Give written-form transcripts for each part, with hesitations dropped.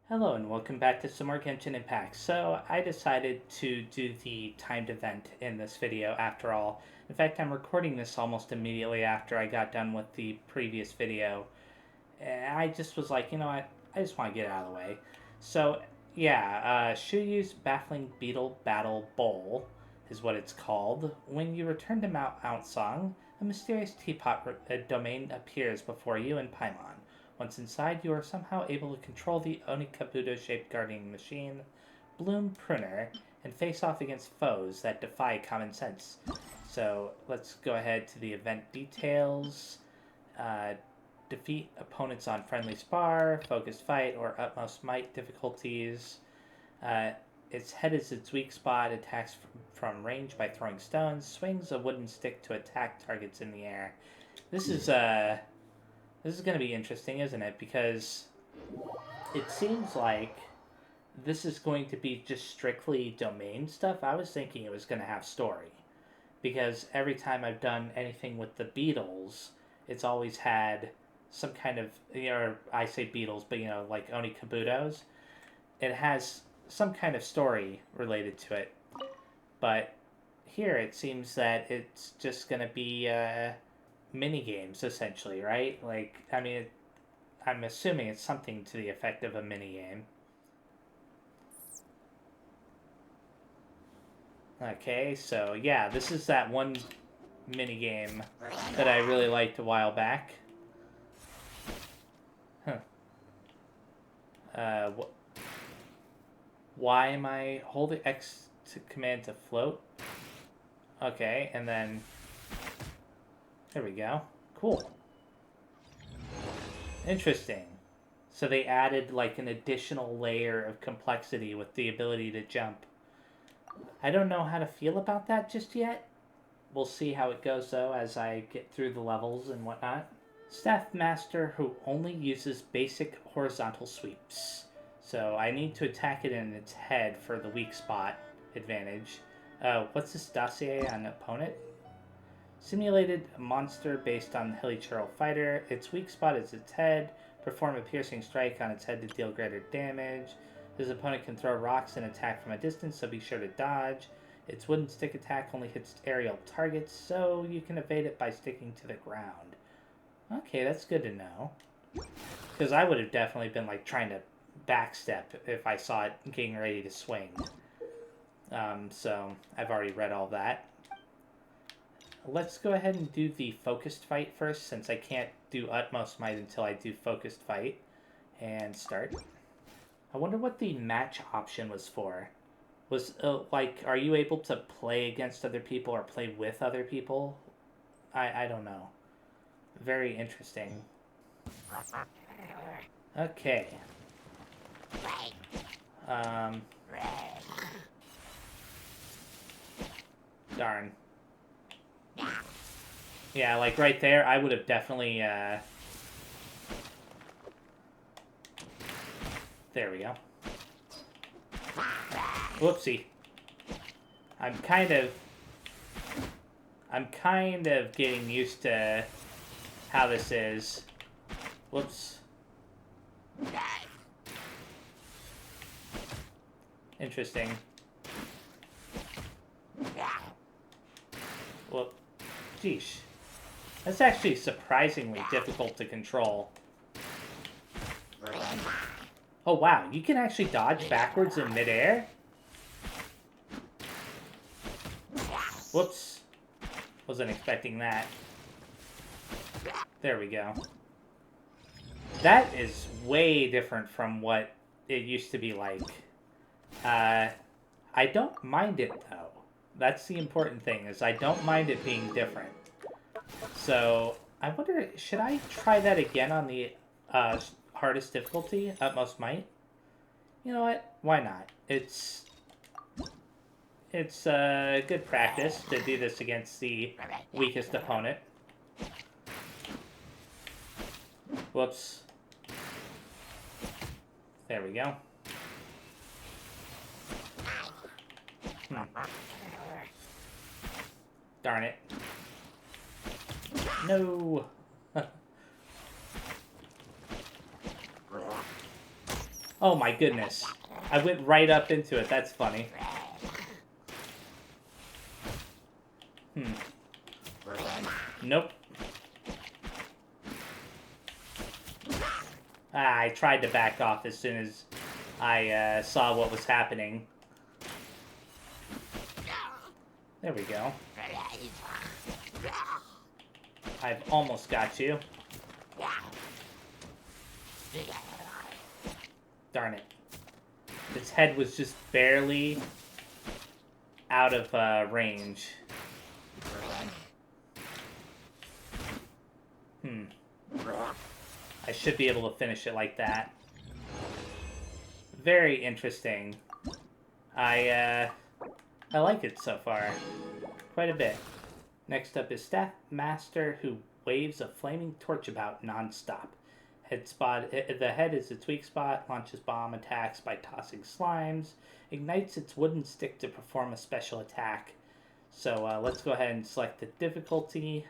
Hello and welcome back to some more Genshin Impact. So I decided to do the timed event in this video after all. In fact, I'm recording this almost immediately after I got done with the previous video. And I just was like, you know what, I just want to get it out of the way. So yeah, Shuyu's Baffling Beetle Battle Bowl is what it's called. When you return to Mount Outsong, a mysterious teapot domain appears before you in Paimon. Once inside, you are somehow able to control the Onikabuto-shaped guardian machine, Bloom Pruner, and face off against foes that defy common sense. So let's go ahead to the event details. Defeat opponents on friendly spar, focused fight, or utmost might difficulties. Its head is its weak spot, attacks from range by throwing stones, swings a wooden stick to attack targets in the air. This is going to be interesting, isn't it? Because it seems like this is going to be just strictly domain stuff. I was thinking it was going to have story. Because every time I've done anything with the Beetles, it's always had some kind of, I say Beetles, but like Onikabutos. It has some kind of story related to it. But here it seems that it's just going to be mini games essentially, right? Like, I mean, I'm assuming it's something to the effect of a mini game. Okay, so yeah, this is that one mini game that I really liked a while back. Why am I holding X to command to float? Okay, and then there we go. Cool. Interesting. So they added like an additional layer of complexity with the ability to jump. I don't know how to feel about that just yet. We'll see how it goes though as I get through the levels and whatnot. Staff Master who only uses basic horizontal sweeps. So I need to attack it in its head for the weak spot advantage. What's this dossier on opponent? Simulated monster based on Hilichurl fighter. Its weak spot is its head. Perform a piercing strike on its head to deal greater damage. This opponent can throw rocks and attack from a distance, so be sure to dodge. Its wooden stick attack only hits aerial targets, so you can evade it by sticking to the ground. Okay, that's good to know. Because I would have definitely been like trying to backstep if I saw it getting ready to swing. So I've already read all that. Let's go ahead and do the focused fight first, since I can't do utmost might until I do focused fight. And start. I wonder what the match option was for. Was, like, are you able to play against other people or play with other people? I don't know. Very interesting. Okay. Darn. Yeah, like right there, I would have definitely, there we go. Whoopsie. I'm kind of getting used to how this is. Whoops. Interesting. Well, geesh. That's actually surprisingly difficult to control. Oh wow, you can actually dodge backwards in midair? Whoops. Wasn't expecting that. There we go. That is way different from what it used to be like. I don't mind it though. That's the important thing, is I don't mind it being different. So, I wonder, should I try that again on the hardest difficulty, utmost might? You know what? Why not? It's good practice to do this against the weakest opponent. Whoops. There we go. Darn it. No. Oh my goodness. I went right up into it. That's funny. Nope. Ah, I tried to back off as soon as I saw what was happening. There we go. I've almost got you. Darn it. Its head was just barely out of range. I should be able to finish it like that. Very interesting. I like it so far. Quite a bit. Next up is Staff Master, who waves a flaming torch about non-stop. The head is its weak spot, launches bomb attacks by tossing slimes, ignites its wooden stick to perform a special attack. So let's go ahead and select the difficulty.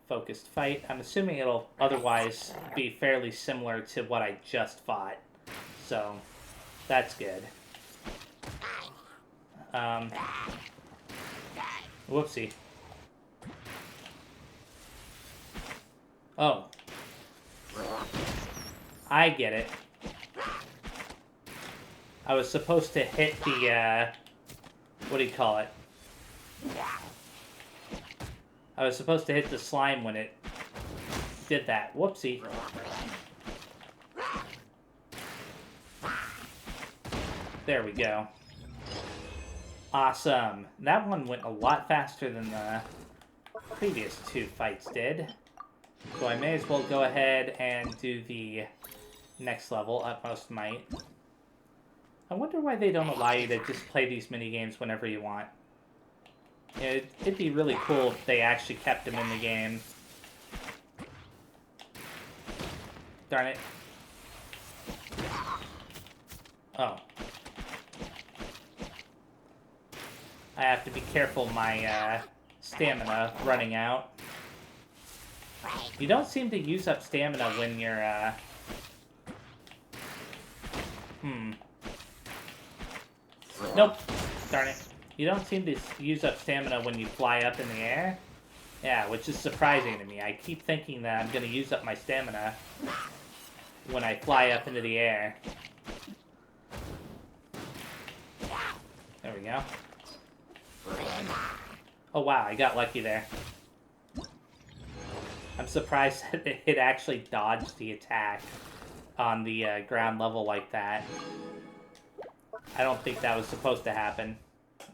Focused fight. I'm assuming it'll otherwise be fairly similar to what I just fought. So, that's good. Whoopsie. Oh. I get it. I was supposed to hit the, what do you call it? I was supposed to hit the slime when it did that. Whoopsie. There we go. Awesome. That one went a lot faster than the previous two fights did. So I may as well go ahead and do the next level, Utmost Might. I wonder why they don't allow you to just play these mini games whenever you want. It'd be really cool if they actually kept them in the game. Darn it. Oh. I have to be careful my stamina running out. You don't seem to use up stamina when you're Nope. Darn it. You don't seem to use up stamina when you fly up in the air. Yeah, which is surprising to me. I keep thinking that I'm going to use up my stamina when I fly up into the air. There we go. Oh wow, I got lucky there. I'm surprised that it actually dodged the attack on the ground level like that. I don't think that was supposed to happen.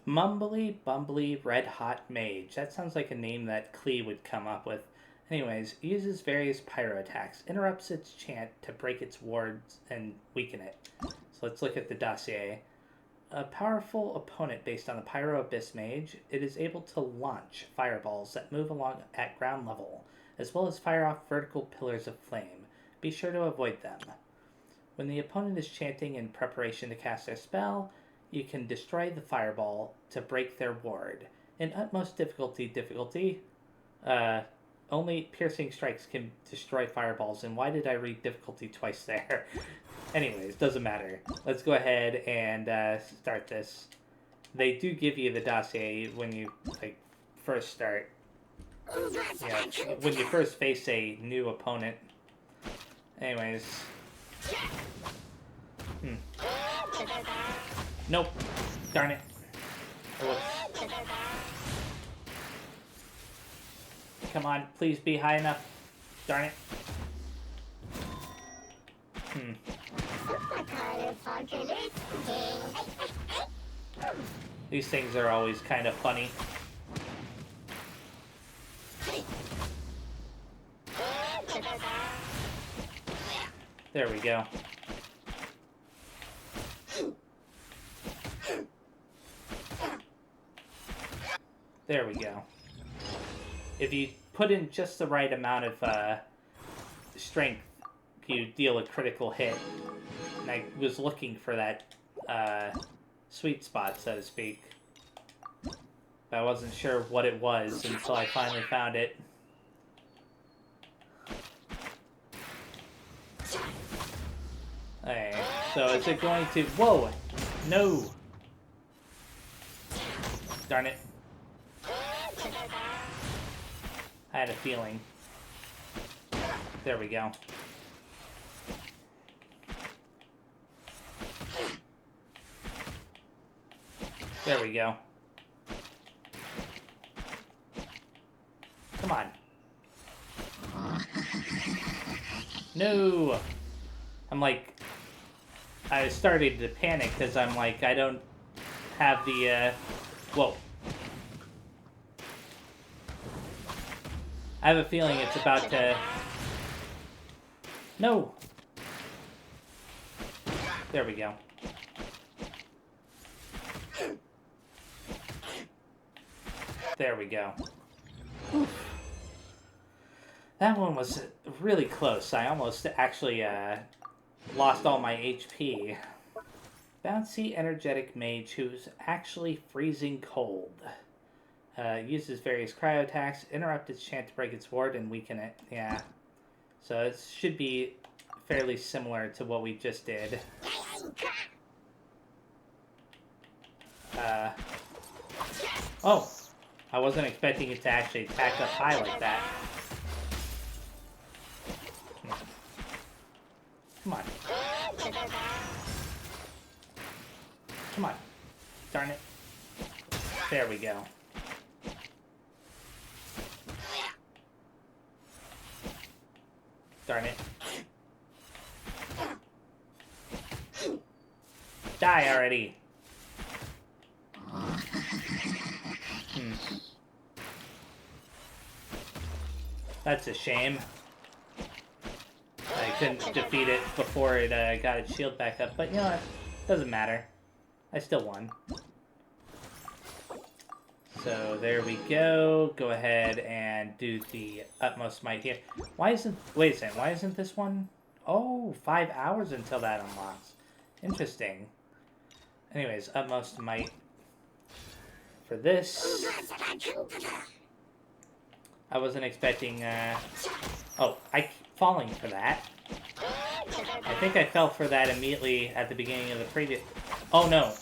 Mumbly Bumbly Red Hot Mage. That sounds like a name that Klee would come up with. Anyways, uses various pyro attacks, interrupts its chant to break its wards and weaken it. So let's look at the dossier. A powerful opponent based on the Pyro Abyss Mage, it is able to launch fireballs that move along at ground level, as well as fire off vertical pillars of flame. Be sure to avoid them. When the opponent is chanting in preparation to cast their spell, you can destroy the fireball to break their ward. In utmost difficulty, only piercing strikes can destroy fireballs. And why did I read difficulty twice there? Anyways, doesn't matter. Let's go ahead and start this. They do give you the dossier when you first start. Yeah, when you first face a new opponent. Anyways. Nope. Darn it. Whoops. Come on, please be high enough. Darn it. These things are always kind of funny. There we go. There we go. If you put in just the right amount of strength, you deal a critical hit. And I was looking for that sweet spot, so to speak. But I wasn't sure what it was until I finally found it. Okay, so is it going to... Whoa! No! Darn it. I had a feeling. There we go. There we go. Come on. No! I'm like... I started to panic because I'm like, I don't have the, whoa. I have a feeling it's about to... No! There we go. There we go. Oof. That one was really close. I almost actually lost all my HP. Bouncy, energetic mage who's actually freezing cold. Uses various cryo attacks, interrupt its chance to break its ward, and weaken it. Yeah. So it should be fairly similar to what we just did. Oh! I wasn't expecting it to actually attack up high like that. Come on. Come on. Darn it. There we go. Darn it. Die already. That's a shame. I couldn't defeat it before it got its shield back up, but you know what? Doesn't matter. I still won. So there we go. Go ahead and do the utmost might here. Why isn't... Wait a second. Why isn't this one... Oh, 5 hours until that unlocks. Interesting. Anyways, utmost might for this. I wasn't expecting... Oh, I keep falling for that. I think I fell for that immediately at the beginning of the previous... Oh, no.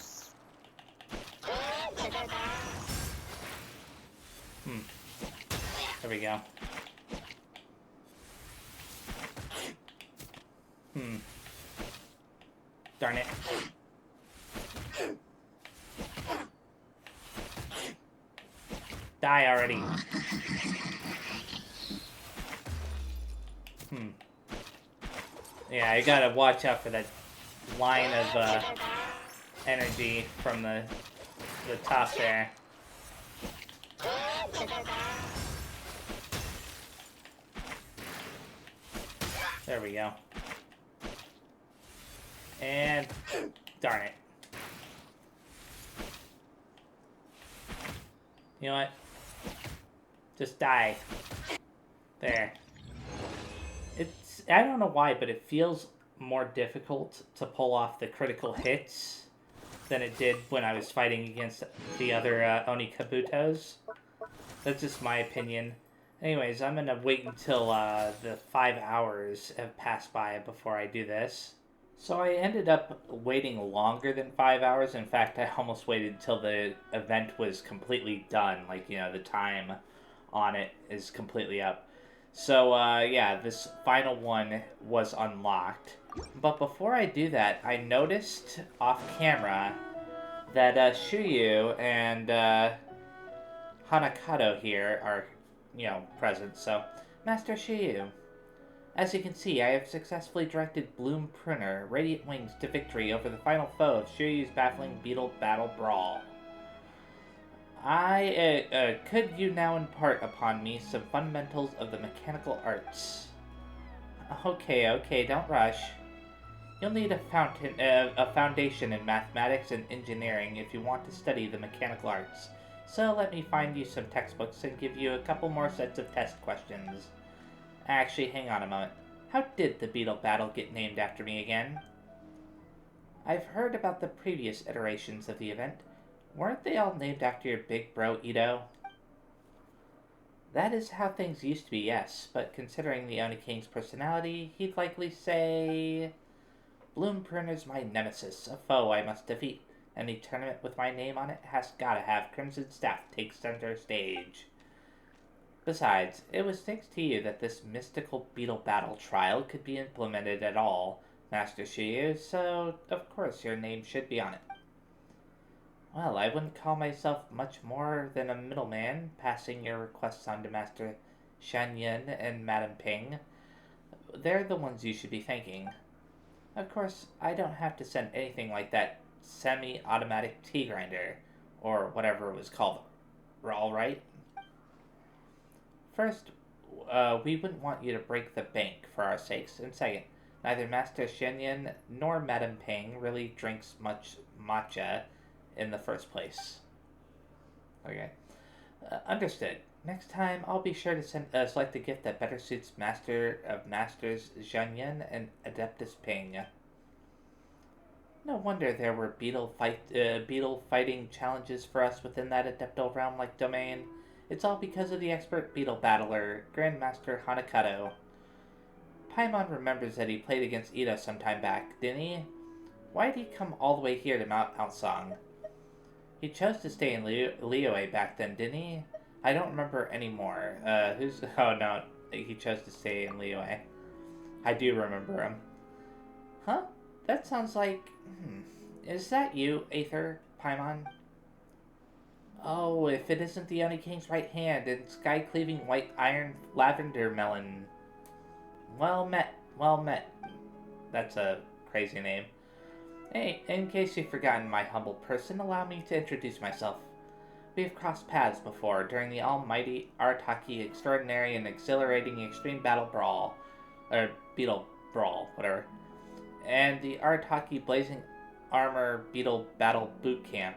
There we go. Darn it. Die already. Yeah, I gotta watch out for that line of energy from the top there. There we go. And darn it. You know what? Just die. There. It's... I don't know why, but it feels more difficult to pull off the critical hits than it did when I was fighting against the other Oni Kabutos. That's just my opinion. Anyways, I'm gonna wait until the 5 hours have passed by before I do this. So I ended up waiting longer than 5 hours. In fact, I almost waited until the event was completely done. Like, you know, the time on it is completely up. So, yeah, this final one was unlocked. But before I do that, I noticed off camera that Shuyu and Hanakato here are, you know, present. So, Master Shuyu, as you can see, I have successfully directed Bloom Pruner, Radiant Wings, to victory over the final foe of Shuyu's Baffling Beetle Battle Brawl. Could you now impart upon me some fundamentals of the mechanical arts? Okay, don't rush. You'll need a foundation in mathematics and engineering if you want to study the mechanical arts. So let me find you some textbooks and give you a couple more sets of test questions. Actually, hang on a moment. How did the Beetle Battle get named after me again? I've heard about the previous iterations of the event. Weren't they all named after your big bro, Ito? That is how things used to be, yes. But considering the Oni King's personality, he'd likely say... Bloompruner's my nemesis, a foe I must defeat. Any tournament with my name on it has gotta have Crimson Staff take center stage. Besides, it was thanks to you that this mystical beetle battle trial could be implemented at all, Master Shuyu, so of course your name should be on it. Well, I wouldn't call myself much more than a middleman, passing your requests on to Master Shanyan and Madame Ping. They're the ones you should be thanking. Of course, I don't have to send anything like that semi-automatic tea grinder, or whatever it was called. All right? First, we wouldn't want you to break the bank for our sakes, and second, neither Master Shenyan nor Madame Ping really drinks much matcha in the first place. Okay. Understood. Next time, I'll be sure to select a gift that better suits Master of Masters Zhanyan and Adeptus Ping. No wonder there were beetle fighting challenges for us within that Adeptal realm-like domain. It's all because of the expert beetle battler, Grandmaster Hanakato. Paimon remembers that he played against Ito some time back, didn't he? Why did he come all the way here to Mount Outsong? He chose to stay in Liyue back then, didn't he? I don't remember anymore. Oh no, he chose to stay in Liyue. I do remember him. Huh? That sounds like... Is that you, Aether, Paimon? Oh, if it isn't the Oni King's right hand and sky-cleaving white iron lavender melon. Well met, well met. That's a crazy name. Hey, in case you've forgotten my humble person, allow me to introduce myself. We have crossed paths before during the almighty Arataki Extraordinary and Exhilarating Extreme Battle Brawl. Or Beetle Brawl, whatever. And the Arataki Blazing Armor Beetle Battle Boot Camp.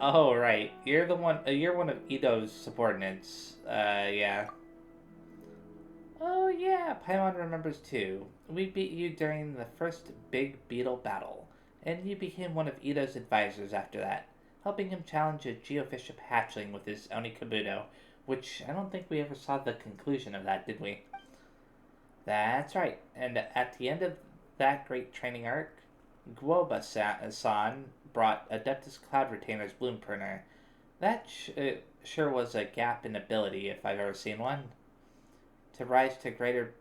Oh, right. You're one of Ito's subordinates. Yeah. Oh, yeah. Paimon remembers too. We beat you during the first big beetle battle, and you became one of Ito's advisors after that, helping him challenge a geofish hatchling with his Onikabuto, which I don't think we ever saw the conclusion of that, did we? That's right. And at the end of that great training arc, Guoba-san brought Adeptus Cloud Retainer's Bloompruner. That sure was a gap in ability if I've ever seen one. To rise to greater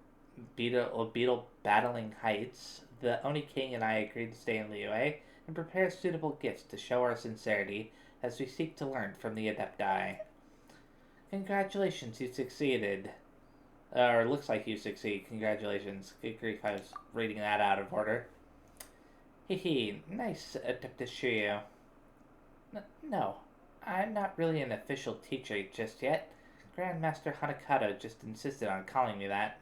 beetle battling heights, the Oni King and I agreed to stay in Liyue and prepare suitable gifts to show our sincerity as we seek to learn from the Adepti. Congratulations, you succeeded. Or looks like you succeed. Congratulations. Good grief, I was reading that out of order. Hee, nice, Adeptus Shuyu. No, I'm not really an official teacher just yet. Grandmaster Hanakato just insisted on calling me that.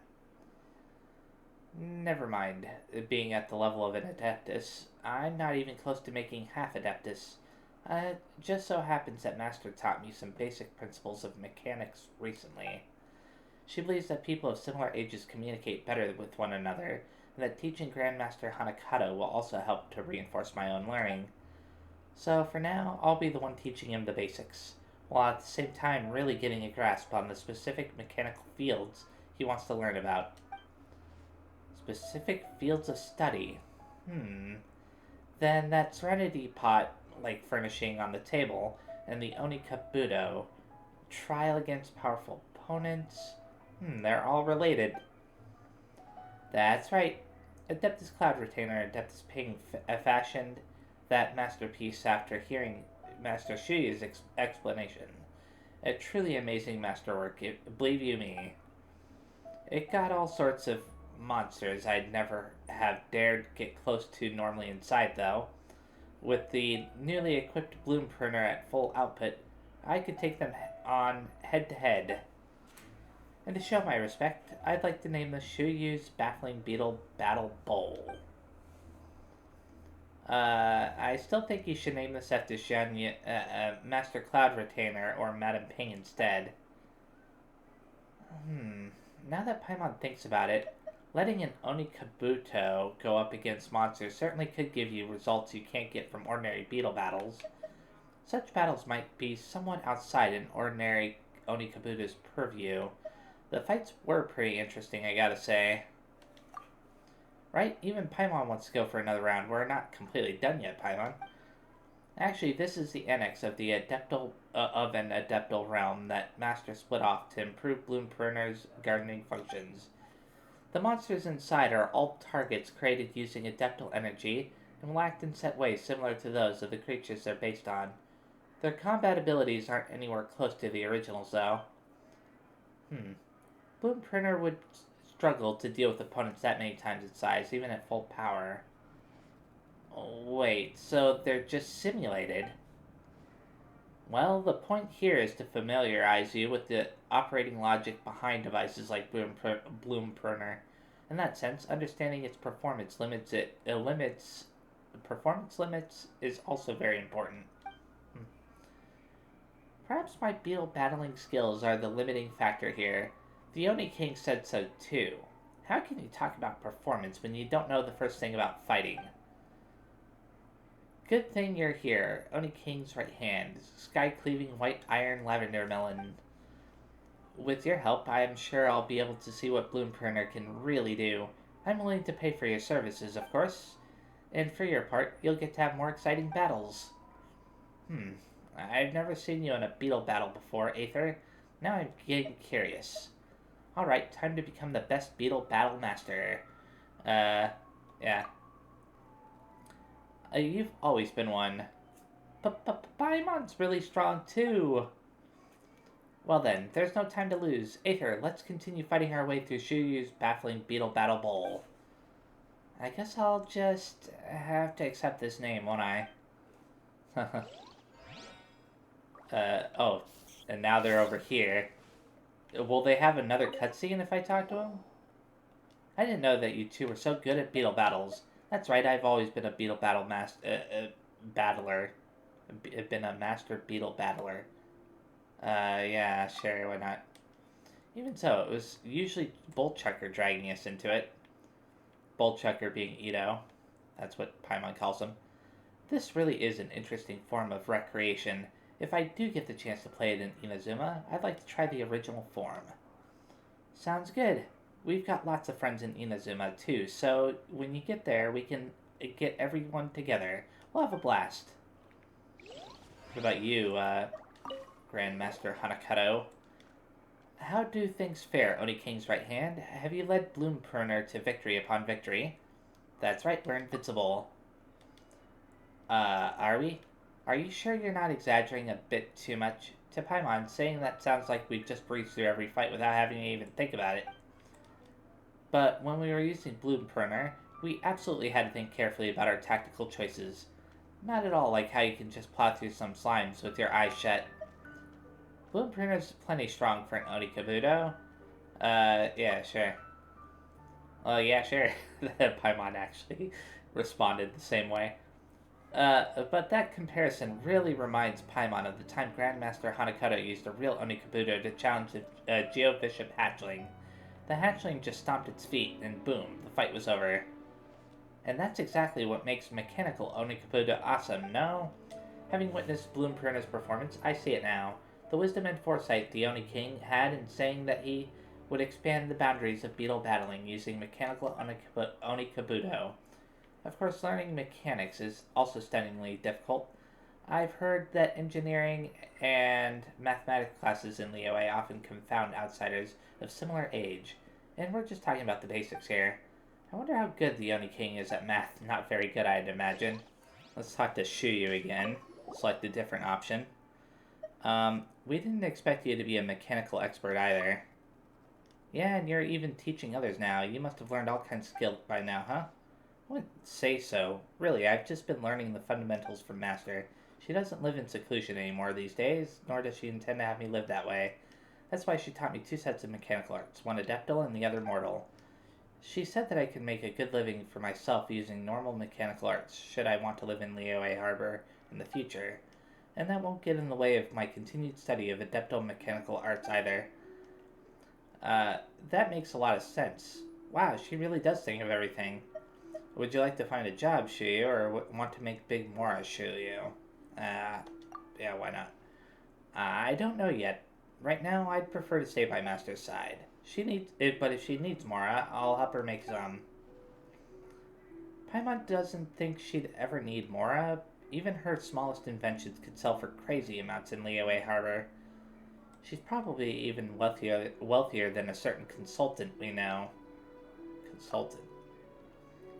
Never mind, being at the level of an Adeptus. I'm not even close to making half Adeptus. Just so happens that Master taught me some basic principles of mechanics recently. She believes that people of similar ages communicate better with one another, and that teaching Grandmaster Hanakato will also help to reinforce my own learning. So for now, I'll be the one teaching him the basics, while at the same time really getting a grasp on the specific mechanical fields he wants to learn about. Specific fields of study. Then that Serenity Pot, like furnishing on the table, and the Onikabuto, trial against powerful opponents. They're all related. That's right. Adeptus Cloud Retainer and Adeptus Ping fashioned that masterpiece after hearing Master Shuyu's explanation. A truly amazing masterwork, believe you me. It got all sorts of monsters I'd never have dared get close to normally inside, though. With the newly equipped Bloompruner at full output, I could take them on head-to-head. And to show my respect, I'd like to name the Shuyu's Baffling Beetle Battle Bowl. I still think you should name this after Master Cloud Retainer or Madame Ping instead. Now that Paimon thinks about it, letting an Onikabuto go up against monsters certainly could give you results you can't get from ordinary beetle battles. Such battles might be somewhat outside an ordinary Onikabuto's purview. The fights were pretty interesting, I gotta say. Right? Even Paimon wants to go for another round. We're not completely done yet, Paimon. Actually, this is the annex of the of an Adeptal realm that Master split off to improve Bloomprinter's gardening functions. The monsters inside are all targets created using Adeptal energy and will act in set ways similar to those of the creatures they're based on. Their combat abilities aren't anywhere close to the originals, though. Bloomprinter would struggle to deal with opponents that many times its size, even at full power. Wait, so they're just simulated? Well, the point here is to familiarize you with the operating logic behind devices like Bloomprinter. In that sense, understanding its performance limits is also very important. Perhaps my Beetle battling skills are the limiting factor here. The Oni King said so too. How can you talk about performance when you don't know the first thing about fighting? Good thing you're here, Oni King's right hand, sky-cleaving white iron lavender melon. With your help, I am sure I'll be able to see what Bloomprinter can really do. I'm willing to pay for your services, of course. And for your part, you'll get to have more exciting battles. I've never seen you in a Beetle battle before, Aether. Now I'm getting curious. Alright, time to become the best Beetle battle master. Yeah. You've always been one. But Paimon's really strong too. Well then, there's no time to lose. Aether, let's continue fighting our way through Shuyu's baffling Beetle Battle Bowl. I guess I'll just have to accept this name, won't I? Oh, and now they're over here. Will they have another cutscene if I talk to them? I didn't know that you two were so good at Beetle battles. That's right, I've always been a Beetle battler. Been a master Beetle battler. Yeah, sure, why not? Even so, it was usually Boltchucker dragging us into it. Boltchucker being Ito. That's what Paimon calls him. This really is an interesting form of recreation. If I do get the chance to play it in Inazuma, I'd like to try the original form. Sounds good. We've got lots of friends in Inazuma too, so when you get there, we can get everyone together. We'll have a blast. What about you, Grandmaster Hanakato? How do things fare, Oni King's right hand? Have you led Bloomprinter to victory upon victory? That's right, we're invincible. Are we? Are you sure you're not exaggerating a bit too much? To Paimon, saying that sounds like we've just breezed through every fight without having to even think about it. But when we were using Bloomprinter, we absolutely had to think carefully about our tactical choices. Not at all like how you can just plow through some slimes with your eyes shut. Bloomprinter's plenty strong for an Onikabuto. Yeah, sure. Yeah, sure. Paimon actually responded the same way. But that comparison really reminds Paimon of the time Grandmaster Hanakato used a real Onikabuto to challenge the Geovishap hatchling. The hatchling just stomped its feet, and boom, the fight was over. And that's exactly what makes mechanical Onikabuto awesome, no? Having witnessed Bloomprinter's performance, I see it now. The wisdom and foresight the Oni King had in saying that he would expand the boundaries of Beetle battling using mechanical Onikabuto. Of course, learning mechanics is also stunningly difficult. I've heard that engineering and mathematics classes in Liyue often confound outsiders of similar age, and we're just talking about the basics here. I wonder how good the Oni King is at math. Not very good, I'd imagine. Let's talk to Shuyu again. Select a different option. We didn't expect you to be a mechanical expert either. Yeah, and you're even teaching others now. You must have learned all kinds of skills by now, huh? I wouldn't say so. Really, I've just been learning the fundamentals from Master. She doesn't live in seclusion anymore these days, nor does she intend to have me live that way. That's why she taught me 2 sets of mechanical arts, one adeptal and the other mortal. She said that I could make a good living for myself using normal mechanical arts, should I want to live in Liyue Harbor in the future. And that won't get in the way of my continued study of adeptal mechanical arts either. That makes a lot of sense. Wow, she really does think of everything. Would you like to find a job, Shuyu, or want to make big Mora, Shuyu? Yeah, why not? I don't know yet. Right now, I'd prefer to stay by Master's side. But if she needs Mora, I'll help her make some. Paimon doesn't think she'd ever need Mora. Even her smallest inventions could sell for crazy amounts in Liyue Harbor. She's probably even wealthier than a certain consultant we know. Consultant?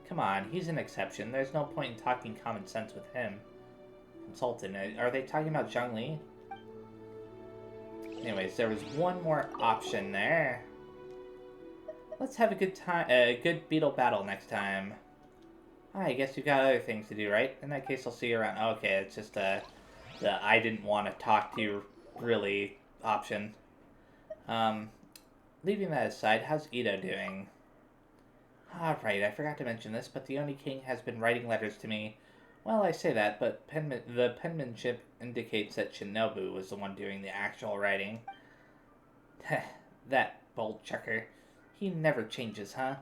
Come on, he's an exception. There's no point in talking common sense with him. Consultant. Are they talking about Zhongli? Anyways, there was one more option there. Let's have a good time, good Beetle battle next time. I guess you've got other things to do, right? In that case, I'll see you around. Okay, it's just the I didn't want to talk to you, really, option. Leaving that aside, how's Ito doing? Alright, I forgot to mention this, but the Oni King has been writing letters to me. Well, I say that, but the penmanship indicates that Shinobu was the one doing the actual writing. That bold chucker. He never changes, huh?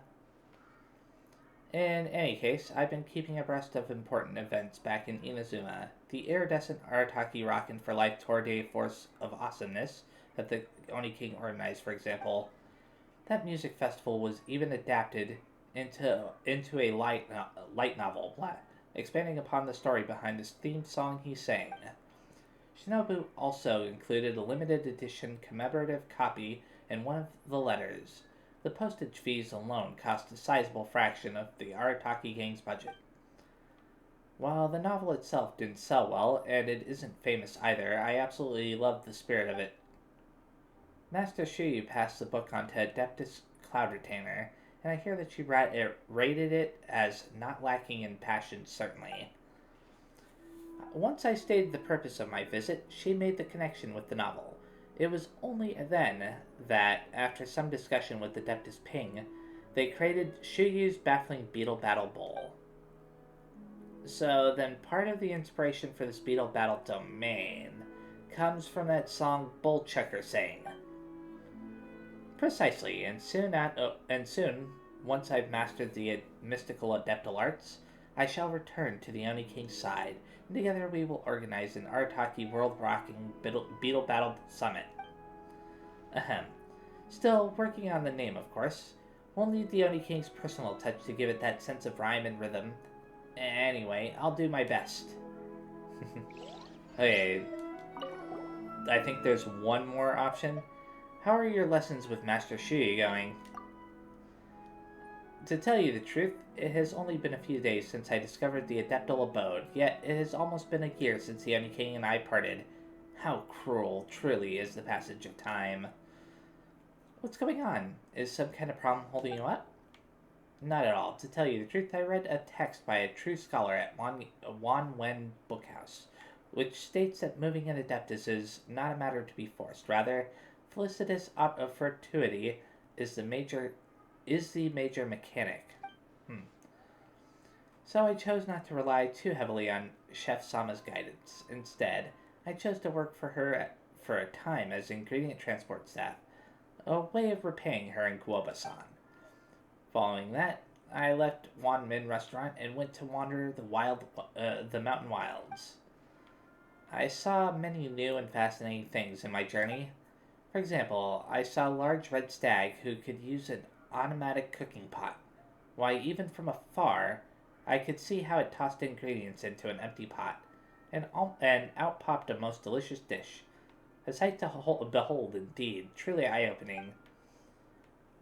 In any case, I've been keeping abreast of important events back in Inazuma. The iridescent Arataki Rockin' for Life Tour de Force of Awesomeness that the Oni King organized, for example. That music festival was even adapted into a light novel, expanding upon the story behind this theme song he sang. Shinobu also included a limited edition commemorative copy in one of the letters. The postage fees alone cost a sizable fraction of the Arataki gang's budget. While the novel itself didn't sell well, and it isn't famous either, I absolutely loved the spirit of it. Master Shuyu passed the book on to Adeptus Cloud Retainer, and I hear that she rated it as not lacking in passion, certainly. Once I stated the purpose of my visit, she made the connection with the novel. It was only then that, after some discussion with Adeptus Ping, they created Shuyu's Baffling Beetle Battle Bowl. So then part of the inspiration for this Beetle Battle domain comes from that song Bull Chucker sang. Precisely, and soon, once I've mastered the mystical adeptal arts, I shall return to the Oni King's side, and together we will organize an Arataki world-rocking Beetle Battle Summit. Ahem. Still, working on the name, of course. We'll need the Oni King's personal touch to give it that sense of rhyme and rhythm. Anyway, I'll do my best. Okay. I think there's one more option. How are your lessons with Master Shuyu going? To tell you the truth, it has only been a few days since I discovered the Adeptal Abode, yet it has almost been a year since the Oni King and I parted. How cruel, truly, is the passage of time. What's going on? Is some kind of problem holding you up? Not at all. To tell you the truth, I read a text by a true scholar at Wan Wen Bookhouse, which states that moving an Adeptus is not a matter to be forced. Rather, felicitous fortuity is the major mechanic. So I chose not to rely too heavily on Chef Sama's guidance. Instead, I chose to work for her for a time as ingredient transport staff, a way of repaying her in Guoba-san. Following that, I left Wanmin Restaurant and went to wander the mountain wilds. I saw many new and fascinating things in my journey. For example, I saw a large red stag who could use an automatic cooking pot. Why, even from afar, I could see how it tossed ingredients into an empty pot, and out popped a most delicious dish. A sight to behold, indeed, truly eye-opening.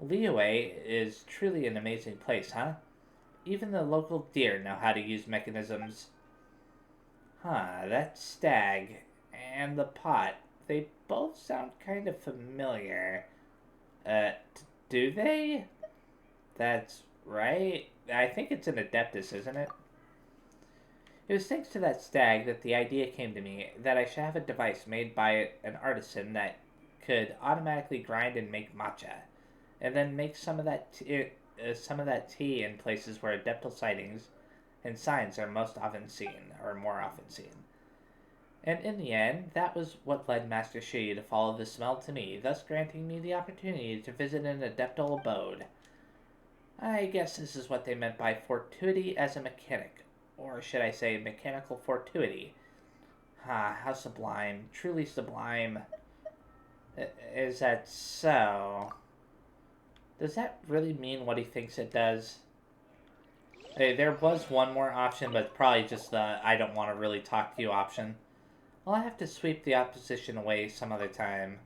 Liyue is truly an amazing place, huh? Even the local deer know how to use mechanisms. That stag and the pot, they both sound kind of familiar. Do they? That's right. I think it's an Adeptus, isn't it? It was thanks to that stag that the idea came to me that I should have a device made by an artisan that could automatically grind and make matcha, and then make some of that tea in places where Adeptal sightings and signs are more often seen. And in the end, that was what led Master Shuyu to follow the smell to me, thus granting me the opportunity to visit an Adeptal abode. I guess this is what they meant by fortuity as a mechanic, or should I say mechanical fortuity. How sublime, truly sublime. Is that so? Does that really mean what he thinks it does? Hey, there was one more option, but probably just the I don't want to really talk to you option. I'll have to sweep the opposition away some other time.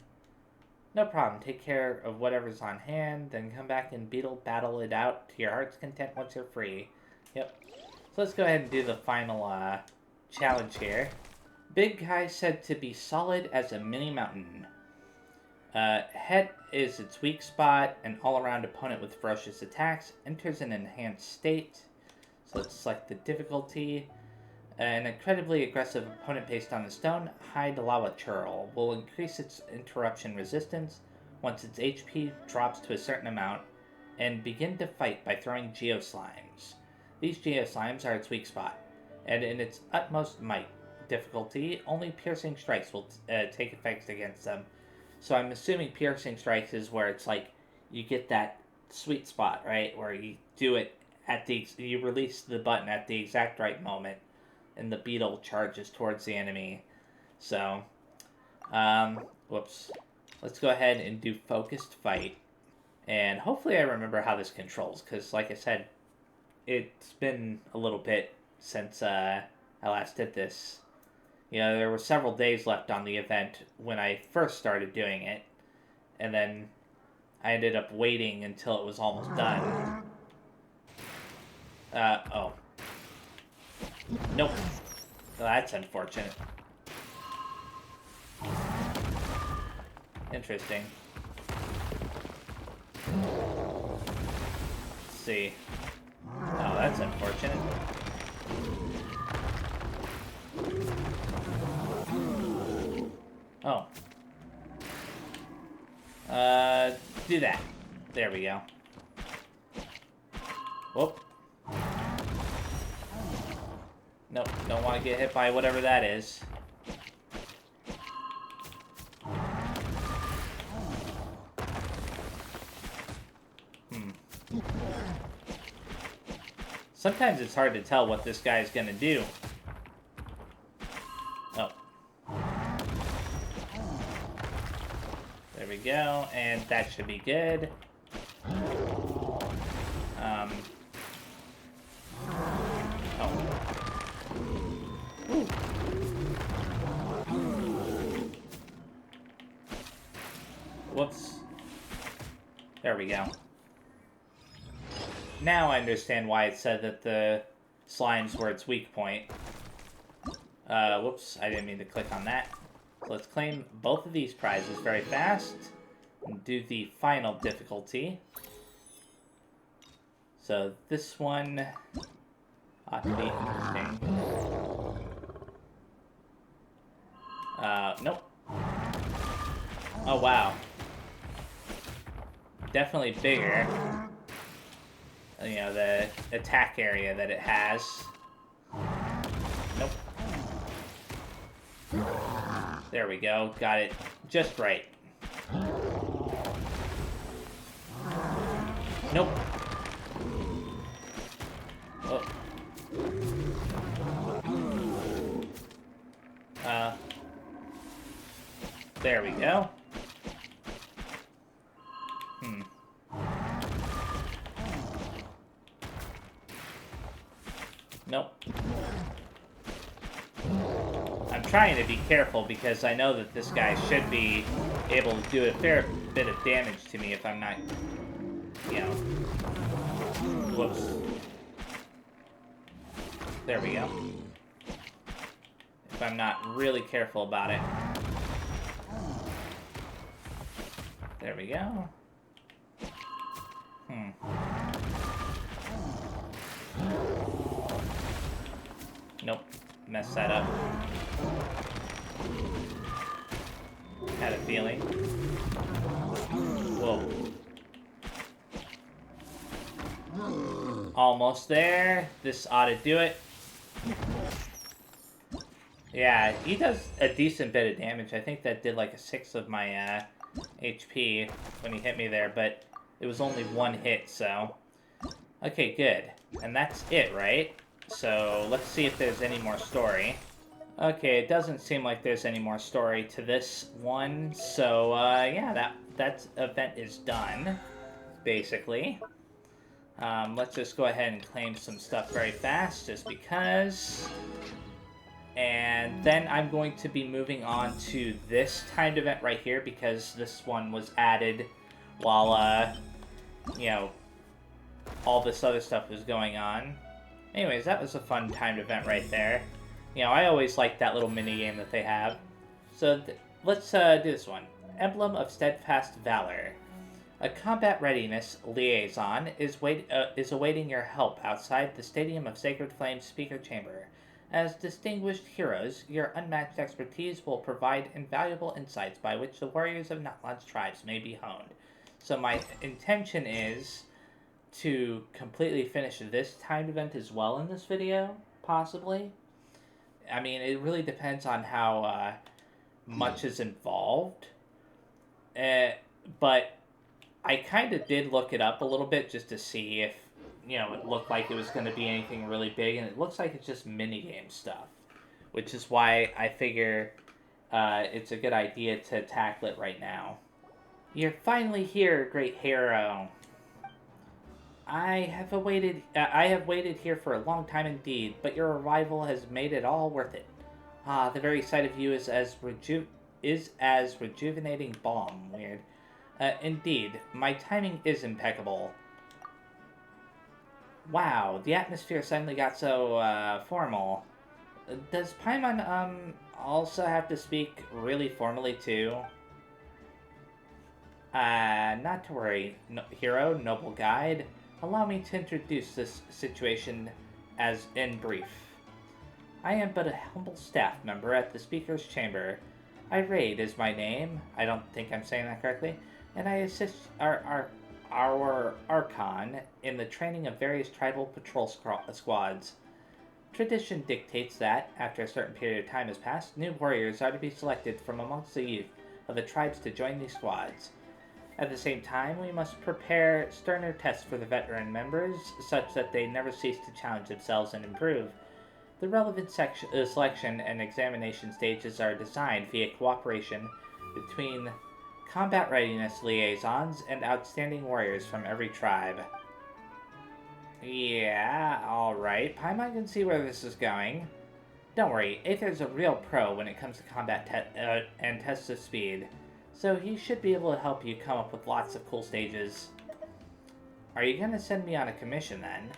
No problem. Take care of whatever's on hand, then come back and battle it out to your heart's content once you're free. Yep. So let's go ahead and do the final challenge here. Big guy said to be solid as a mini mountain. Head is its weak spot. An all-around opponent with ferocious attacks enters an enhanced state. So let's select the difficulty. An incredibly aggressive opponent based on the stone, Hide Lava Churl, will increase its interruption resistance once its HP drops to a certain amount, and begin to fight by throwing Geoslimes. These Geoslimes are its weak spot, and in its utmost might difficulty, only piercing strikes will take effect against them. So I'm assuming piercing strikes is where it's like you get that sweet spot, right, where you do it at you release the button at the exact right moment, and the beetle charges towards the enemy. So, whoops. Let's go ahead and do focused fight. And hopefully I remember how this controls, because like I said, it's been a little bit since I last did this. You know, there were several days left on the event when I first started doing it, and then I ended up waiting until it was almost done. Oh. Nope. Well, that's unfortunate. Interesting. Let's see. Oh, that's unfortunate. Oh. Do that. There we go. Whoop. Nope, don't want to get hit by whatever that is. Sometimes it's hard to tell what this guy's gonna do. Oh. There we go, and that should be good. Whoops. There we go. Now I understand why it said that the slimes were its weak point. Whoops, I didn't mean to click on that. So let's claim both of these prizes very fast and do the final difficulty. So this one ought to be interesting. Nope. Oh, wow. Definitely bigger. You know, the attack area that it has. Nope. There we go. Got it just right. Nope. Oh. There we go. Nope. I'm trying to be careful because I know that this guy should be able to do a fair bit of damage to me if I'm not, you know... Whoops. There we go. If I'm not really careful about it. There we go. Nope. Messed that up. Had a feeling. Whoa. Almost there. This ought to do it. Yeah, he does a decent bit of damage. I think that did like a 6 of my HP when he hit me there, but it was only one hit, so... Okay, good. And that's it, right? So, let's see if there's any more story. Okay, it doesn't seem like there's any more story to this one, so, yeah, that event is done, basically. Let's just go ahead and claim some stuff very fast, just because. And then I'm going to be moving on to this timed event right here, because this one was added while, you know, all this other stuff was going on. Anyways, that was a fun timed event right there. You know, I always like that little mini game that they have. So let's do this one. Emblem of Steadfast Valor. A combat readiness liaison is awaiting your help outside the Stadium of Sacred Flames speaker chamber. As distinguished heroes, your unmatched expertise will provide invaluable insights by which the warriors of Notland's tribes may be honed. So my intention is to completely finish this timed event as well in this video, possibly. I mean, it really depends on how much is involved. But I kind of did look it up a little bit just to see if, you know, it looked like it was going to be anything really big, and it looks like it's just minigame stuff, which is why I figure it's a good idea to tackle it right now. You're finally here, great hero. I have waited here for a long time indeed, but your arrival has made it all worth it. Ah, the very sight of you is as rejuvenating balm. Weird. Indeed, my timing is impeccable. Wow, the atmosphere suddenly got so, formal. Does Paimon, also have to speak really formally, too? Not to worry, hero, noble guide. Allow me to introduce this situation as in brief. I am but a humble staff member at the Speaker's Chamber. Irade is my name. I don't think I'm saying that correctly. And I assist our Archon in the training of various tribal patrol squads. Tradition dictates that, after a certain period of time has passed, new warriors are to be selected from amongst the youth of the tribes to join these squads. At the same time, we must prepare sterner tests for the veteran members, such that they never cease to challenge themselves and improve. The relevant selection and examination stages are designed via cooperation between combat readiness liaisons and outstanding warriors from every tribe. Yeah, alright. Paimon can see where this is going. Don't worry, Aether's a real pro when it comes to combat and tests of speed, so he should be able to help you come up with lots of cool stages. Are you going to send me on a commission then?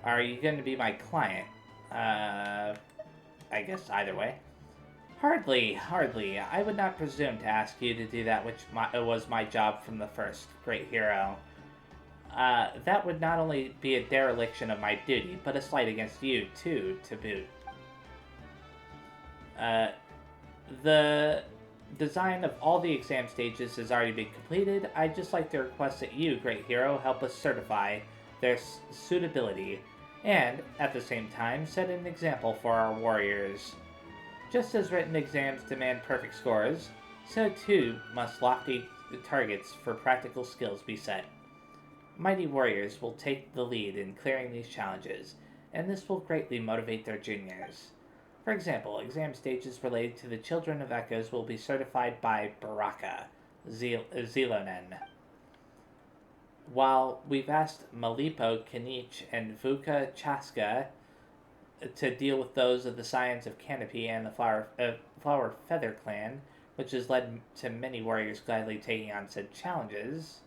Or are you going to be my client? I guess either way. Hardly. I would not presume to ask you to do that which was my job from the first, great hero. That would not only be a dereliction of my duty, but a slight against you, too, to boot. The design of all the exam stages has already been completed. I'd just like to request that you, great hero, help us certify their suitability, and, at the same time, set an example for our warriors. Just as written exams demand perfect scores, so too must lofty targets for practical skills be set. Mighty warriors will take the lead in clearing these challenges, and this will greatly motivate their juniors. For example, exam stages related to the Children of Echoes will be certified by Baraka, Zilonen, while we've asked Malipo, Kanich, and Vuka Chaska to deal with those of the Scions of Canopy and the Flower Feather Clan, which has led to many warriors gladly taking on said challenges.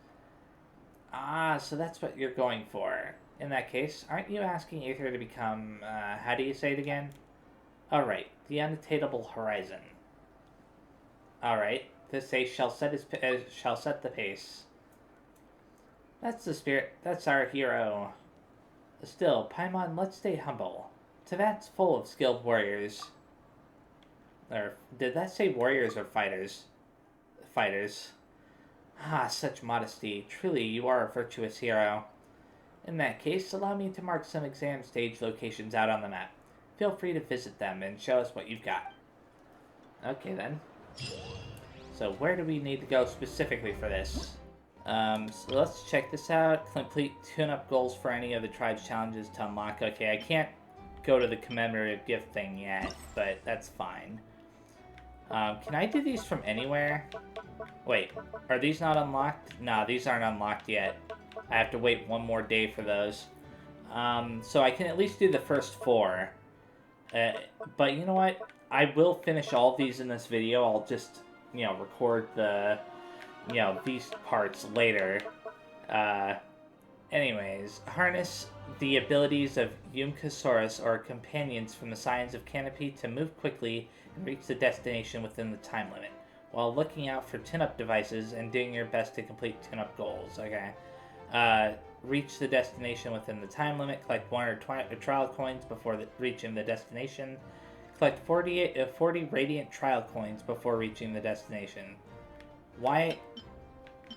Ah, so that's what you're going for. In that case, aren't you asking Aether to become, how do you say it again? Alright, the unattainable horizon. Alright, this ace shall set the pace. That's the spirit. That's our hero. Still, Paimon, let's stay humble. Tevat's full of skilled warriors. Or, did that say warriors or fighters? Fighters. Ah, such modesty. Truly, you are a virtuous hero. In that case, allow me to mark some exam stage locations out on the map. Feel free to visit them and show us what you've got. Okay, then. So, where do we need to go specifically for this? So let's check this out. Complete tune-up goals for any of the tribe's challenges to unlock. Okay, I can't go to the commemorative gift thing yet, but that's fine. Can I do these from anywhere? Wait, are these not unlocked? Nah, these aren't unlocked yet. I have to wait one more day for those. So I can at least do the first 4. But you know what? I will finish all of these in this video. I'll just, record the, these parts later. Anyways, harness the abilities of Yumkasaurus or companions from the Scions of Canopy to move quickly and reach the destination within the time limit, while looking out for tune-up devices and doing your best to complete tune-up goals. Okay. Reach the destination within the time limit. Collect 1 or trial coins before reaching the destination. Collect 40 radiant trial coins before reaching the destination. Why?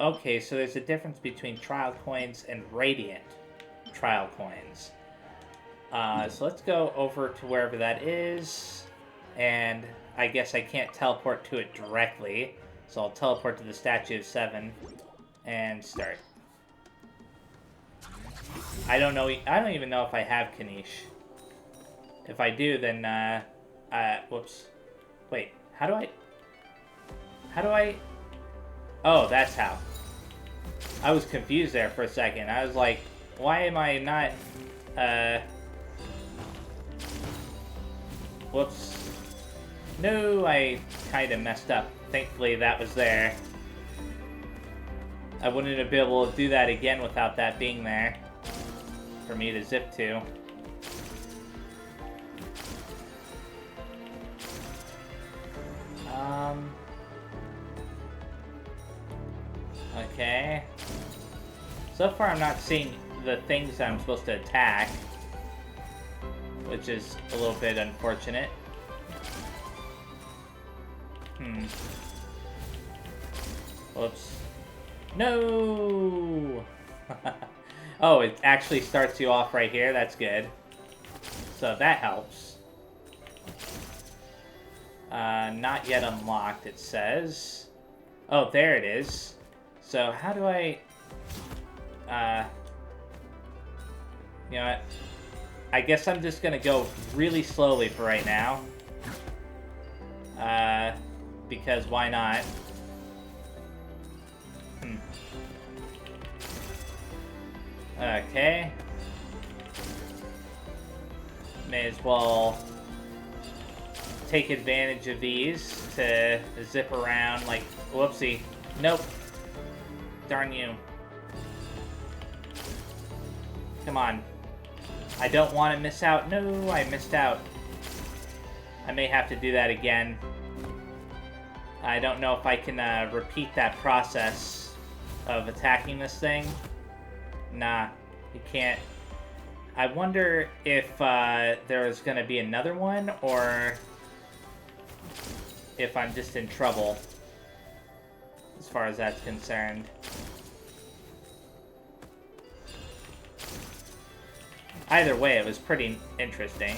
Okay, so there's a difference between trial coins and radiant trial coins. So let's go over to wherever that is. And I guess I can't teleport to it directly. So I'll teleport to the Statue of 7 and start. I don't even know if I have Kanish. If I do, then, whoops. Wait, how do I... Oh, that's how. I was confused there for a second. I was like, why am I not, whoops. No, I kind of messed up. Thankfully, that was there. I wouldn't have been able to do that again without that being there for me to zip to. Okay. So far, I'm not seeing the things I'm supposed to attack, which is a little bit unfortunate. Whoops. No! Oh, it actually starts you off right here. That's good. So that helps. Not yet unlocked, it says. Oh, there it is. So how do I... you know what? I guess I'm just gonna go really slowly for right now. Because why not? Okay. May as well take advantage of these to zip around like... Whoopsie. Nope. Darn you. Come on. I don't want to miss out. No, I missed out. I may have to do that again. I don't know if I can repeat that process of attacking this thing. Nah, you can't. I wonder if there's going to be another one, or if I'm just in trouble, as far as that's concerned. Either way, it was pretty interesting.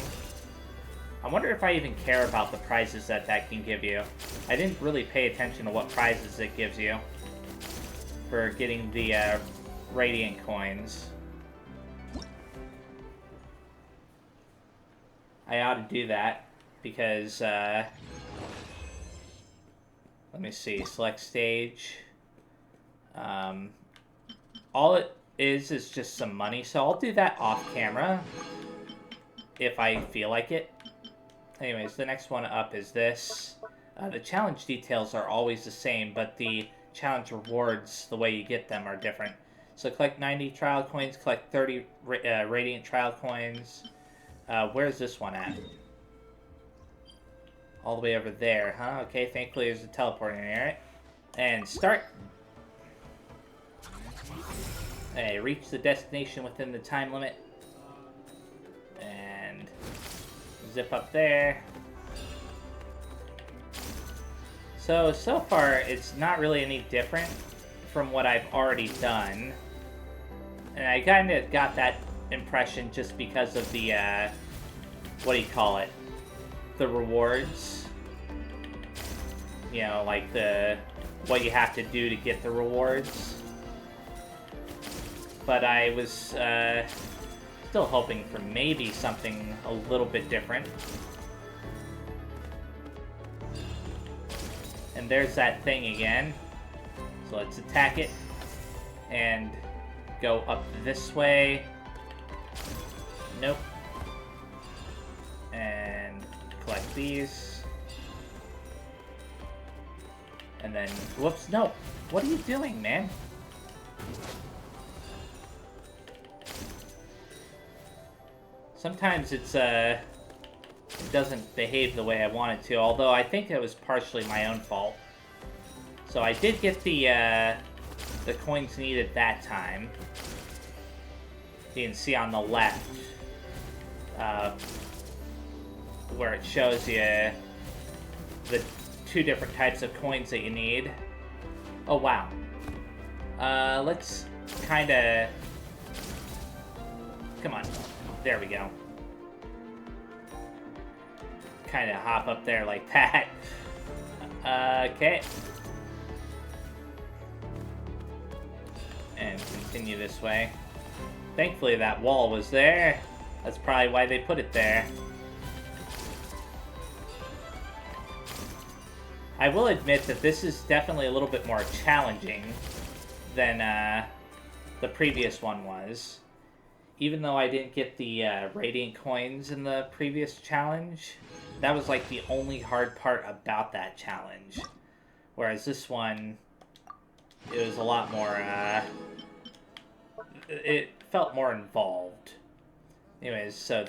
I wonder if I even care about the prizes that can give you. I didn't really pay attention to what prizes it gives you for getting the Radiant coins. I ought to do that because, let me see, select stage. All it is just some money, so I'll do that off camera if I feel like it. Anyways, the next one up is this. The challenge details are always the same, but the challenge rewards, the way you get them, are different. So collect 90 trial coins, collect 30 radiant trial coins. Where's this one at? All the way over there, huh? Okay, thankfully there's a teleport in here, right? And start. Hey, reach the destination within the time limit. And zip up there. So far, it's not really any different from what I've already done. And I kind of got that impression just because of the, what do you call it? The rewards. You know, like what you have to do to get the rewards. But I was, still hoping for maybe something a little bit different. And there's that thing again. So let's attack it. And go up this way. Nope. And collect these. And then, whoops, no. What are you doing, man? Sometimes it doesn't behave the way I want it to, although I think it was partially my own fault. So I did get the coins needed that time. You can see on the left, where it shows you the 2 different types of coins that you need. Oh, wow. Let's kinda... Come on. There we go. Kinda hop up there like that. Okay. And continue this way. Thankfully that wall was there. That's probably why they put it there. I will admit that this is definitely a little bit more challenging than the previous one was. Even though I didn't get the Radiant coins in the previous challenge, that was like the only hard part about that challenge. Whereas this one, it was a lot more, it felt more involved. Anyways, so,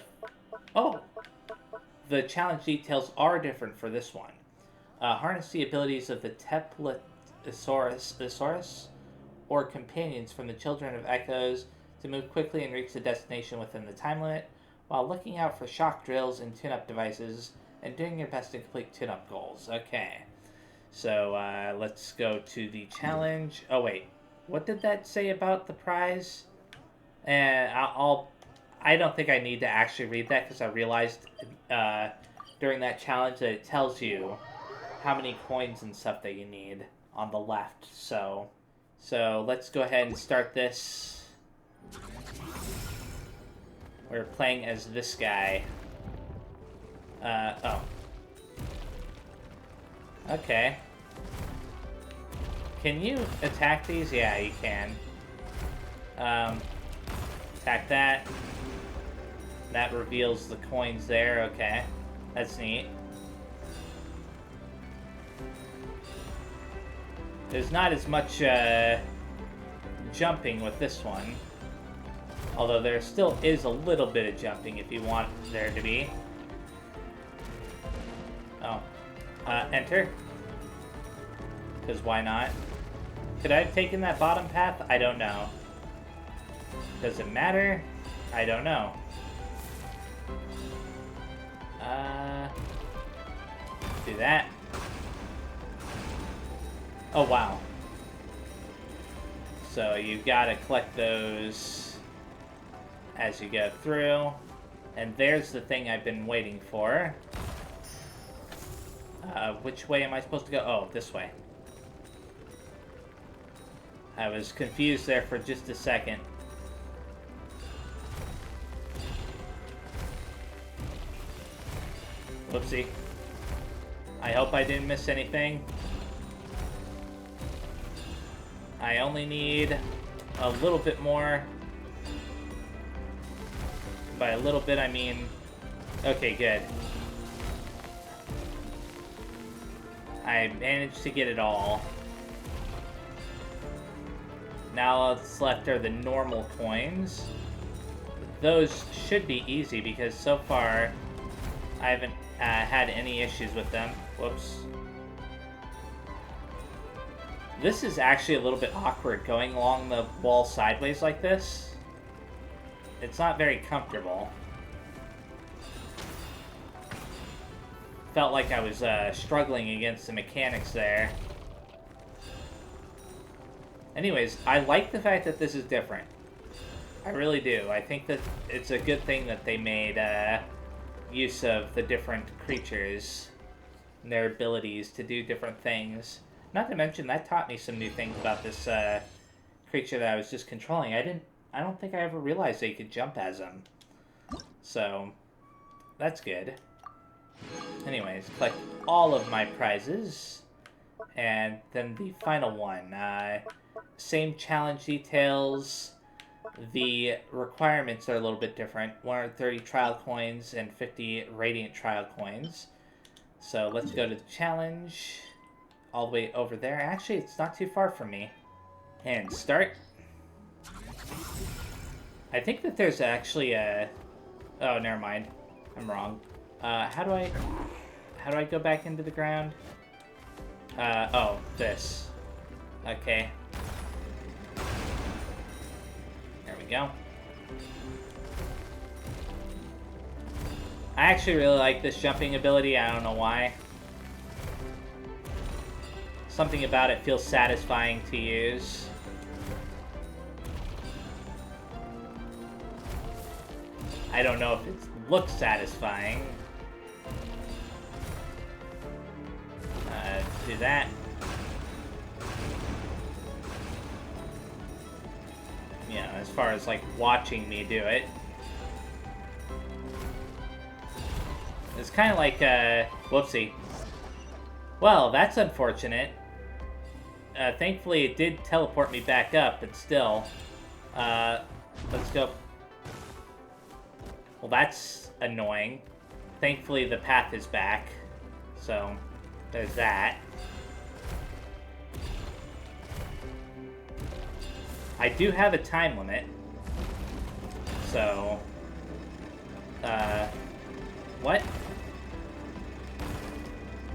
oh! The challenge details are different for this one. Harness the abilities of the Tepliosaurus or companions from the Children of Echoes to move quickly and reach the destination within the time limit, while looking out for shock drills and tune-up devices, and doing your best to complete tune-up goals. Okay. So, let's go to the challenge. Oh, wait. What did that say about the prize? And I don't think I need to actually read that, because I realized during that challenge that it tells you how many coins and stuff that you need on the left. So let's go ahead and start this. We're playing as this guy. Oh. Okay. Can you attack these? Yeah, you can. Attack that. That reveals the coins there. Okay. That's neat. There's not as much, jumping with this one. Although there still is a little bit of jumping if you want there to be. Oh. Enter. Because why not? Could I have taken that bottom path? I don't know. Does it matter? I don't know. Do that. Oh, wow. So you've got to collect those as you go through. And there's the thing I've been waiting for. Which way am I supposed to go? Oh, this way. I was confused there for just a second. Whoopsie. I hope I didn't miss anything. I only need a little bit more. By a little bit, I mean... Okay, good. I managed to get it all. Now all that's left are the normal coins. Those should be easy because so far I haven't had any issues with them. Whoops. This is actually a little bit awkward going along the wall sideways like this. It's not very comfortable. Felt like I was struggling against the mechanics there. Anyways, I like the fact that this is different. I really do. I think that it's a good thing that they made use of the different creatures and their abilities to do different things. Not to mention, that taught me some new things about this creature that I was just controlling. I don't think I ever realized that you could jump as him. So, that's good. Anyways, collect all of my prizes. And then the final one. Same challenge details. the requirements are a little bit different. 130 trial coins and 50 radiant trial coins. So let's go to the challenge. All the way over there. Actually, it's not too far from me. And start. I think that there's actually a... Oh, never mind. I'm wrong. How do I go back into the ground? Oh, this. Okay. There we go. I actually really like this jumping ability. I don't know why. Something about it feels satisfying to use. I don't know if it looks satisfying. Do that. You know, as far as like watching me do it. It's kind of like whoopsie. Well, that's unfortunate. Thankfully, it did teleport me back up, but still. Let's go. Well, that's annoying. Thankfully, the path is back. So, there's that. I do have a time limit. So, what?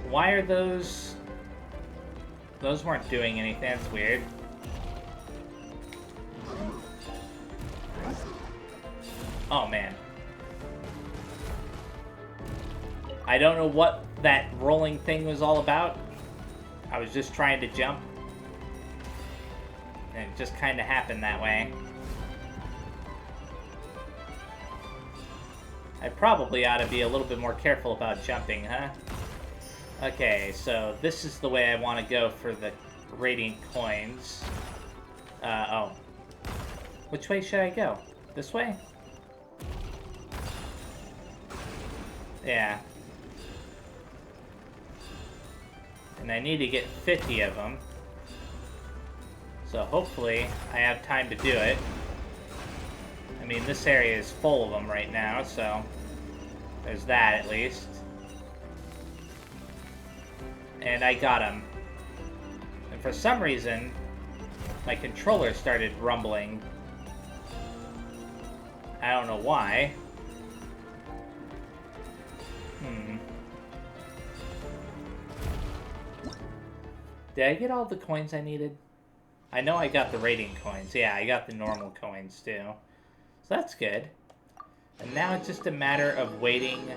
Why are those... Those weren't doing anything. That's weird. Oh, man. I don't know what that rolling thing was all about. I was just trying to jump. And it just kind of happened that way. I probably ought to be a little bit more careful about jumping, huh? Okay, so this is the way I want to go for the radiant coins. Oh. Which way should I go? This way? Yeah. And I need to get 50 of them. So hopefully I have time to do it. I mean, this area is full of them right now, so there's that at least. And I got him. And for some reason, my controller started rumbling. I don't know why. Did I get all the coins I needed? I know I got the radiant coins. Yeah, I got the normal coins too. So that's good. And now it's just a matter of waiting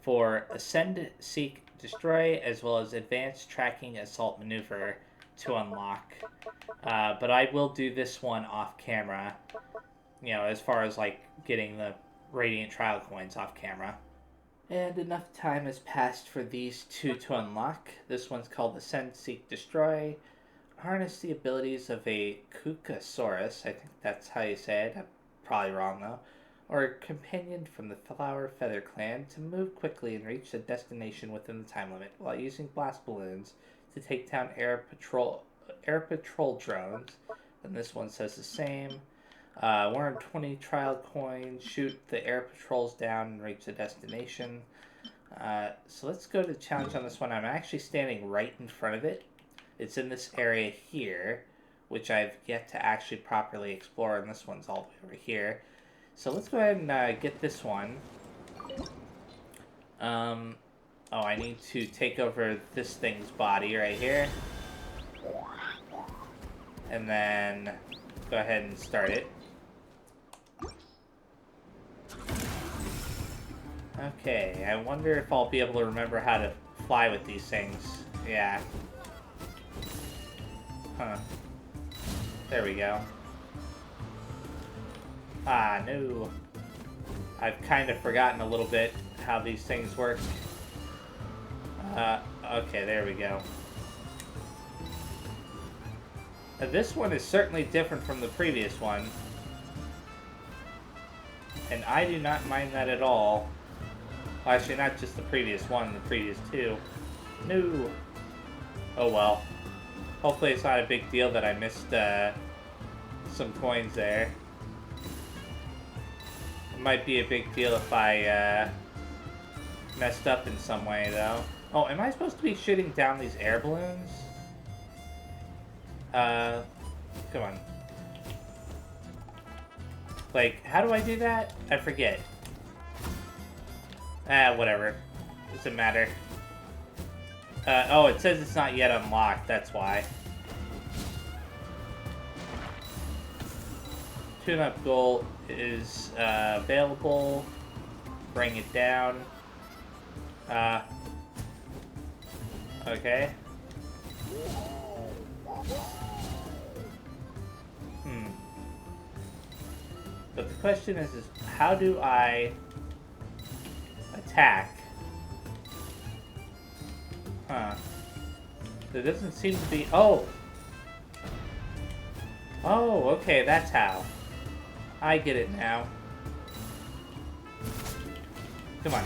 for Ascend, Seek, Destroy, as well as Advanced Tracking Assault Maneuver to unlock. But I will do this one off camera. You know, as far as like getting the Radiant Trial Coins off camera. And enough time has passed for these two to unlock. This one's called Ascend, Seek, Destroy. Harness the abilities of a Kukasaurus. I think that's how you say it. I'm probably wrong though. Or a companion from the Flower Feather Clan to move quickly and reach the destination within the time limit while using blast balloons to take down air patrol drones. And this one says the same. 120 trial coins, shoot the air patrols down and reach the destination. So let's go to the challenge on this one. I'm actually standing right in front of it. It's in this area here, which I've yet to actually properly explore, and this one's all the way over here. So let's go ahead and get this one. Oh, I need to take over this thing's body right here. And then go ahead and start it. Okay, I wonder if I'll be able to remember how to fly with these things. Yeah. Huh. There we go. Ah, no. I've kind of forgotten a little bit how these things work. Okay, there we go. This one is certainly different from the previous one. And I do not mind that at all. Well, actually, not just the previous one, the previous two. No. Oh well. Hopefully it's not a big deal that I missed some coins there. It might be a big deal if I messed up in some way, though. Oh, am I supposed to be shooting down these air balloons? Come on. Like, how do I do that? I forget. Whatever. Doesn't matter. Oh, it says it's not yet unlocked, that's why. Tune-up goal is available. Bring it down. Okay. But the question is how do I attack? Huh. There doesn't seem to be... Oh! Oh, okay, that's how. I get it now. Come on.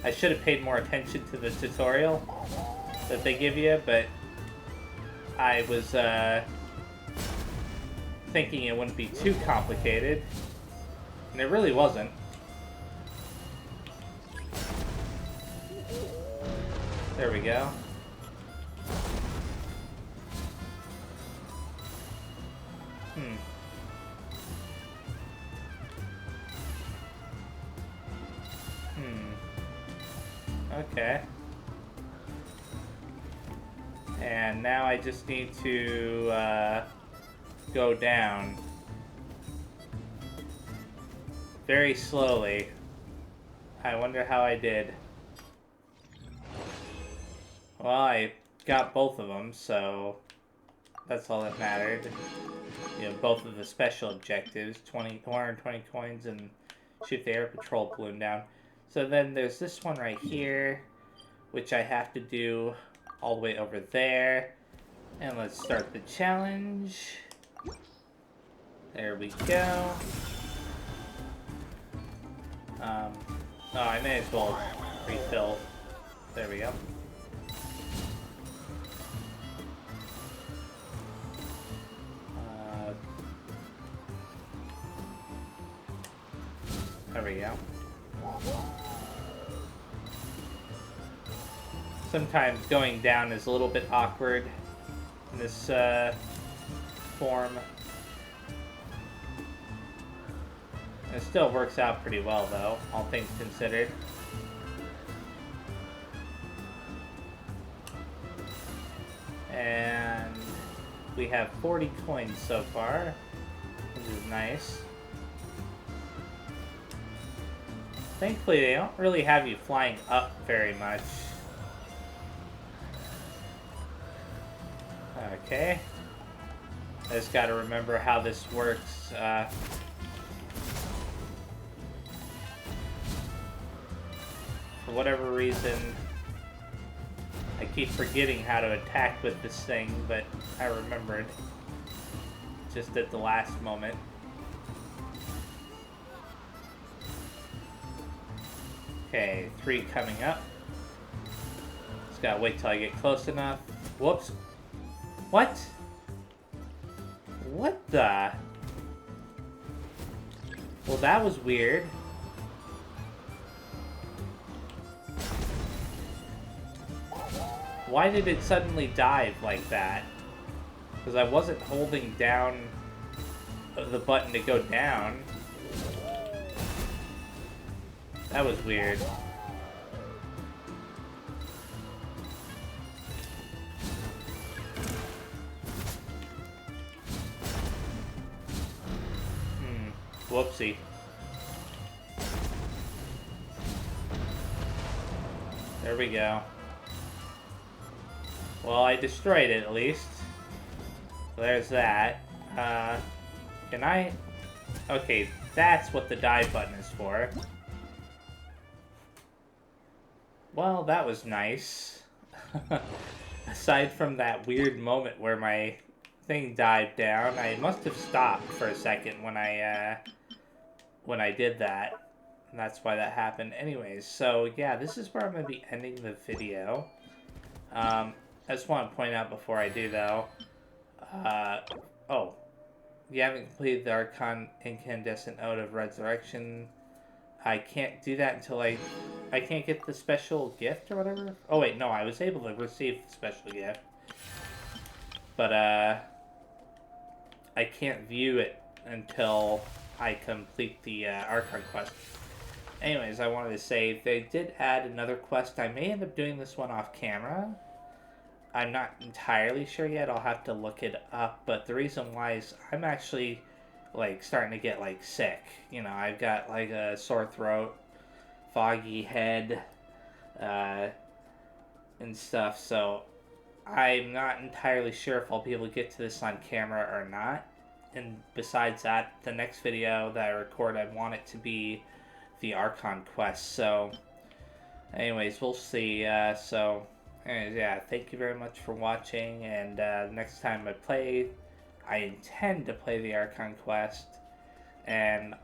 I should have paid more attention to the tutorial that they give you, but I was thinking it wouldn't be too complicated, and it really wasn't. There we go. Okay. And now I just need to go down very slowly. I wonder how I did. Well, I got both of them, so that's all that mattered. You know, both of the special objectives, 120 coins and shoot the air patrol balloon down. So then there's this one right here, which I have to do all the way over there. And let's start the challenge. There we go. Oh, I may as well refill. There we go. There we go. Sometimes going down is a little bit awkward in this form. It still works out pretty well, though, all things considered. And we have 40 coins so far, which is nice. Thankfully, they don't really have you flying up very much. Okay. I just gotta remember how this works. For whatever reason, I keep forgetting how to attack with this thing, but I remembered just at the last moment. Okay, 3 coming up. Just gotta wait till I get close enough. Whoops. What? What the? Well, that was weird. Why did it suddenly dive like that? Because I wasn't holding down the button to go down. That was weird. Whoopsie. There we go. Well, I destroyed it at least. So there's that. Can I? Okay, that's what the dive button is for. Well, that was nice. Aside from that weird moment where my thing dived down, I must have stopped for a second when I did that. And that's why that happened. Anyways, so yeah, this is where I'm going to be ending the video. I just want to point out before I do, though. Oh, You haven't completed the Archon Incandescent Ode of Resurrection. I can't do that until I can't get the special gift or whatever. Oh wait, no, I was able to receive the special gift, but I can't view it until I complete the Archon quest. Anyways, I wanted to say they did add another quest. I may end up doing this one off camera. I'm not entirely sure yet. I'll have to look it up. But the reason why is I'm actually like starting to get like sick. You know, I've got like a sore throat, foggy head, uh, and stuff. So I'm not entirely sure if I'll be able to get to this on camera or not. And besides that, the next video that I record, I want it to be the Archon quest. So, anyways, we'll see. Anyways, yeah, thank you very much for watching. And next time I play, I intend to play the Archon quest. And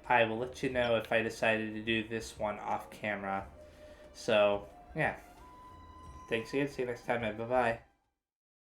I will let you know if I decided to do this one off camera. So, yeah. Thanks again. See you next time, and bye-bye.